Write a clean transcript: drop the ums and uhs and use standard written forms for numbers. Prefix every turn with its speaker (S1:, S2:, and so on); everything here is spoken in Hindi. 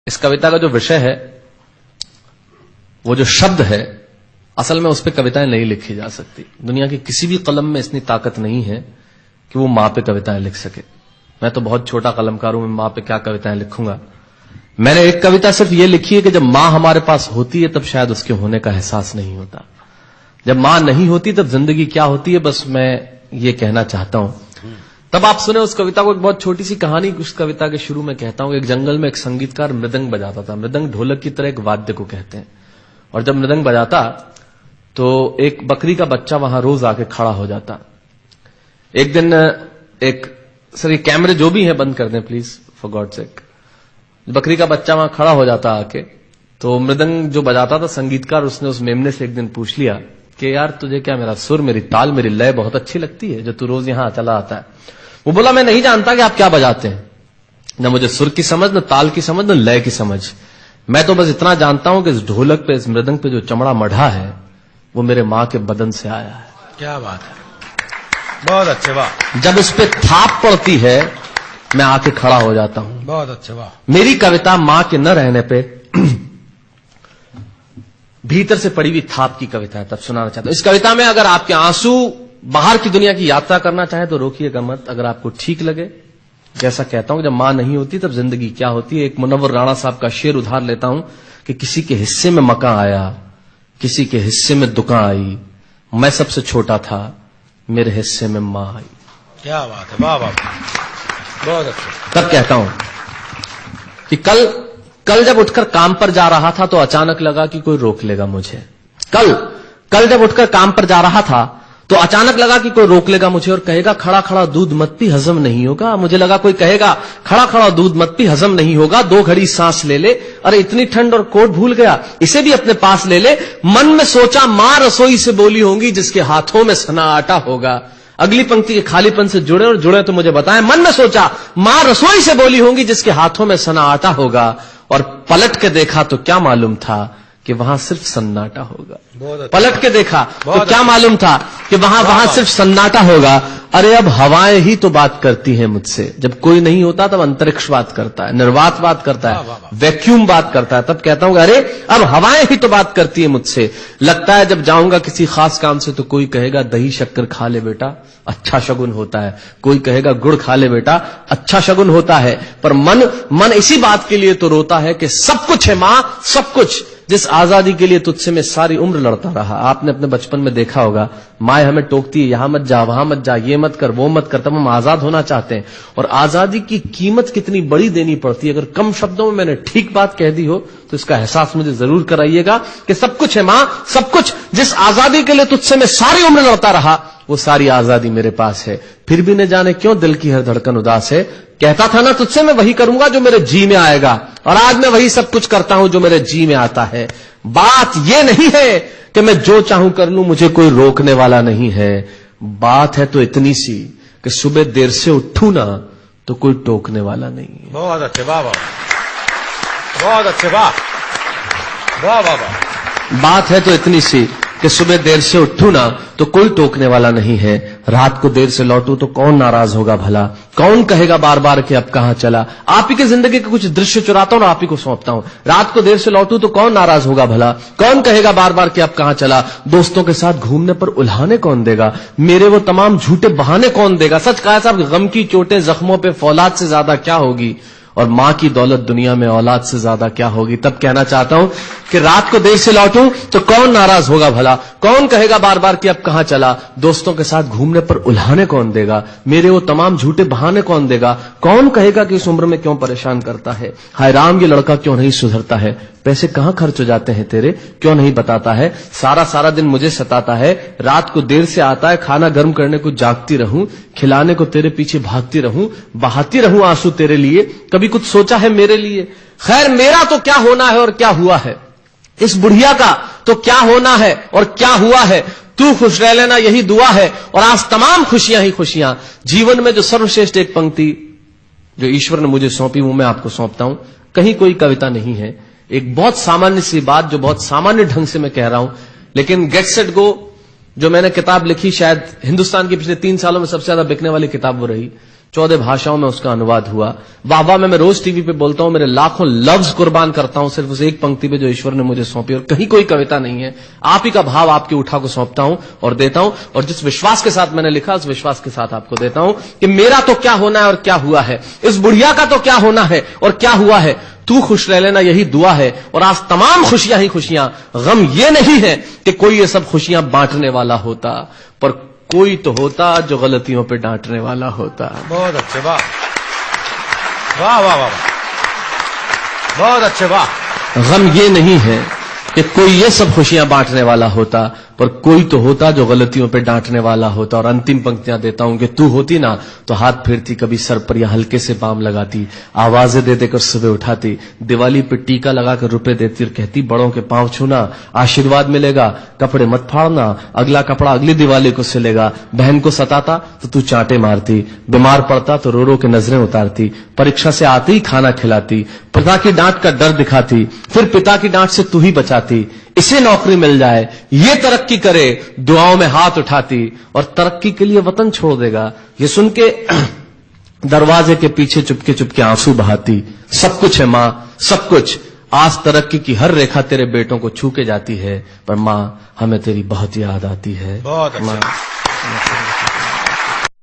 S1: इस कविता का जो विषय है, वो जो शब्द है, असल में उस पर कविताएं नहीं लिखी जा सकती। दुनिया की किसी भी कलम में इतनी ताकत नहीं है कि वो मां पे कविताएं लिख सके। मैं तो बहुत छोटा कलमकार हूं, मैं मां पे क्या कविताएं लिखूंगा। मैंने एक कविता सिर्फ ये लिखी है कि जब मां हमारे पास होती है तब शायद उसके होने का एहसास नहीं होता। जब मां नहीं होती तब जिंदगी क्या होती है, बस मैं ये कहना चाहता हूं। तब आप सुने उस कविता को। एक बहुत छोटी सी कहानी उस कविता के शुरू में कहता हूं। एक जंगल में एक संगीतकार मृदंग बजाता था। मृदंग ढोलक की तरह एक वाद्य को कहते हैं। और जब मृदंग बजाता तो एक बकरी का बच्चा वहां रोज आके खड़ा हो जाता। एक दिन ये कैमरे जो भी है बंद कर दें प्लीज, फॉर गॉड सेक। बकरी का बच्चा वहां खड़ा हो जाता आके, तो मृदंग जो बजाता था संगीतकार, उसने उस मेमने से एक दिन पूछ लिया कि यार तुझे क्या मेरा सुर, मेरी ताल, मेरी लय बहुत अच्छी लगती है जो तू रोज यहां चला आता है। वो बोला मैं नहीं जानता कि आप क्या बजाते हैं, न मुझे सुर की समझ, न ताल की समझ, न लय की समझ। मैं तो बस इतना जानता हूं कि इस ढोलक पे, इस मृदंग पे जो चमड़ा मढ़ा है वो मेरे मां के बदन से आया है।
S2: क्या बात है, बहुत अच्छे, वाह।
S1: जब उस पे थाप पड़ती है मैं आके खड़ा हो जाता हूं।
S2: बहुत अच्छे, वाह।
S1: मेरी कविता मां के न रहने पे भीतर से पड़ी हुई थाप की कविता है, तब सुनाना चाहता हूं। इस कविता में अगर आपके आंसू बाहर की दुनिया की यात्रा करना चाहे तो रोकिएगा मत। अगर आपको ठीक लगे, जैसा कहता हूं जब मां नहीं होती तब जिंदगी क्या होती है। एक मुनव्वर राणा साहब का शेर उधार लेता हूं कि किसी के हिस्से में मकान आया, किसी के हिस्से में दुकान आई, मैं सबसे छोटा था, मेरे हिस्से में मां आई।
S2: क्या बात है, वाह वाह, बहुत अच्छा।
S1: तब कहता हूं कि कल जब उठकर काम पर जा रहा था तो अचानक लगा कि कोई रोक लेगा मुझे। कल जब उठकर काम पर जा रहा था तो अचानक लगा कि कोई रोक लेगा मुझे और कहेगा खड़ा खड़ा दूध मत पी, हजम नहीं होगा। मुझे लगा कोई कहेगा खड़ा खड़ा दूध मत पी, हजम नहीं होगा। 2 घड़ी सांस ले ले, अरे इतनी ठंड और कोट भूल गया, इसे भी अपने पास ले ले। मन में सोचा मां रसोई से बोली होंगी जिसके हाथों में सना आटा होगा। अगली पंक्ति के खालीपन से जुड़े तो मुझे बताएं। मन में सोचा मां रसोई से बोली होंगी जिसके हाथों में सना आटा होगा, और पलट के देखा तो क्या मालूम था कि वहां सिर्फ सन्नाटा होगा। पलट के देखा तो क्या मालूम था कि वहां सिर्फ सन्नाटा होगा। अरे अब हवाएं ही तो बात करती हैं मुझसे। जब कोई नहीं होता तब अंतरिक्ष बात करता है, निर्वात बात करता है, वैक्यूम बात करता है। तब कहता हूं अरे अब हवाएं ही तो बात करती है मुझसे। लगता है जब जाऊंगा किसी खास काम से तो कोई कहेगा दही शक्कर खा ले बेटा, अच्छा शगुन होता है। कोई कहेगा गुड़ खा ले बेटा, अच्छा शगुन होता है। पर मन इसी बात के लिए तो रोता है कि सब कुछ है मां, सब कुछ। जिस आजादी के लिए तुझसे मैं सारी उम्र लड़ता रहा। आपने अपने बचपन में देखा होगा, माए हमें टोकती है, यहां मत जा, वहां मत जा, ये मत कर, वो मत कर। तब हम आजाद होना चाहते हैं। और आजादी की कीमत कितनी बड़ी देनी पड़ती है। अगर कम शब्दों में मैंने ठीक बात कह दी हो तो इसका एहसास मुझे जरूर कराइएगा कि सब कुछ है मां, सब कुछ। जिस आजादी के लिए तुझसे मैं सारी उम्र लड़ता रहा वो सारी आजादी मेरे पास है। फिर भी न जाने क्यों दिल की हर धड़कन उदास है। कहता था ना तुझसे मैं वही करूंगा जो मेरे जी में आएगा, और आज मैं वही सब कुछ करता हूं जो मेरे जी में आता है। बात यह नहीं है कि मैं जो चाहूं कर लूं, मुझे कोई रोकने वाला नहीं है। बात है तो इतनी सी कि सुबह देर से उठूं ना तो कोई टोकने वाला नहीं है।
S2: बहुत अच्छे, वाह वाह, बहुत अच्छे, वाह वाह वाह वाह।
S1: बात है तो इतनी सी कि सुबह देर से उठूं ना तो कोई टोकने वाला नहीं है। रात को देर से लौटूं तो कौन नाराज होगा भला। कौन कहेगा बार बार कि अब कहां चला। आप ही के जिंदगी के कुछ दृश्य चुराता हूं और आप ही को सौंपता हूं। रात को देर से लौटूं तो कौन नाराज होगा भला। कौन कहेगा बार बार कि अब कहां चला। दोस्तों के साथ घूमने पर उल्हाने कौन देगा। मेरे वो तमाम झूठे बहाने कौन देगा। सच कहा साहब, गम की चोटें जख्मों पे फौलाद से ज्यादा क्या होगी, और मां की दौलत दुनिया में औलाद से ज्यादा क्या होगी। तब कहना चाहता हूं कि रात को देर से लौटूं तो कौन नाराज होगा भला। कौन कहेगा बार बार कि अब कहां चला। दोस्तों के साथ घूमने पर उल्हाने कौन देगा। मेरे वो तमाम झूठे बहाने कौन देगा। कौन कहेगा कि इस उम्र में क्यों परेशान करता है। हाय राम, ये लड़का क्यों नहीं सुधरता है। पैसे कहां खर्च हो जाते हैं तेरे, क्यों नहीं बताता है। सारा दिन मुझे सताता है। रात को देर से आता है, खाना गर्म करने को जागती रहूं, खिलाने को तेरे पीछे भागती रहूं, बहाती रहूं आंसू तेरे लिए। कभी कुछ सोचा है मेरे लिए। खैर मेरा तो क्या होना है और क्या हुआ है। इस बुढ़िया का तो क्या होना है और क्या हुआ है। तू खुश रह लेना यही दुआ है, और आज तमाम खुशियां ही खुशियां। जीवन में जो सर्वश्रेष्ठ एक पंक्ति जो ईश्वर ने मुझे सौंपी वो मैं आपको सौंपता हूं। कहीं कोई कविता नहीं है, एक बहुत सामान्य सी बात जो बहुत सामान्य ढंग से मैं कह रहा हूं। लेकिन गेट सेट गो जो मैंने किताब लिखी, शायद हिंदुस्तान की पिछले 3 सालों में सबसे ज्यादा बिकने वाली किताब वो रही, 14 भाषाओं में उसका अनुवाद हुआ। वाह वाह में मैं रोज टीवी पे बोलता हूं, मेरे लाखों लफ्ज कुर्बान करता हूं सिर्फ उस एक पंक्ति पे जो ईश्वर ने मुझे सौंपी, और कहीं कोई कविता नहीं है, आप ही का भाव आपकी उठा को सौंपता हूं और देता हूं, और जिस विश्वास के साथ मैंने लिखा उस विश्वास के साथ आपको देता हूं कि मेरा तो क्या होना है और क्या हुआ है, इस बुढ़िया का तो क्या होना है और क्या हुआ है, तू खुश रह लेना यही दुआ है। और आज तमाम खुशियां ही खुशियां, गम ये नहीं है कि कोई ये सब खुशियां बांटने वाला होता, पर कोई तो होता जो गलतियों पे डांटने वाला होता।
S2: बहुत अच्छे, वाह वाह वाह वाह, बहुत अच्छे, वाह।
S1: गम ये नहीं है कि कोई ये सब खुशियां बांटने वाला होता, पर कोई तो होता जो गलतियों पे डांटने वाला होता। और अंतिम पंक्तियां देता हूं कि तू होती ना तो हाथ फेरती कभी सर पर या हल्के से बाम लगाती, आवाजें दे देकर सुबह उठाती, दिवाली पे टीका लगाकर रुपए देती और कहती बड़ों के पांव छूना आशीर्वाद मिलेगा, कपड़े मत फाड़ना अगला कपड़ा अगली दिवाली को सिलेगा, बहन को सताता तो तू चांटे मारती, बीमार पड़ता तो रो रो के नजरें उतारती, परीक्षा से आते ही खाना खिलाती, पिता की डांट का डर दिखाती, फिर पिता की डांट से तू ही बचाती, इसे नौकरी मिल जाए ये तरक्की करे दुआओं में हाथ उठाती, और तरक्की के लिए वतन छोड़ देगा ये सुन के दरवाजे के पीछे चुपके चुपके आंसू बहाती। सब कुछ है मां, सब कुछ, आज तरक्की की हर रेखा तेरे बेटों को छू के जाती है, पर मां हमें तेरी बहुत याद आती है।
S2: बहुत अच्छा।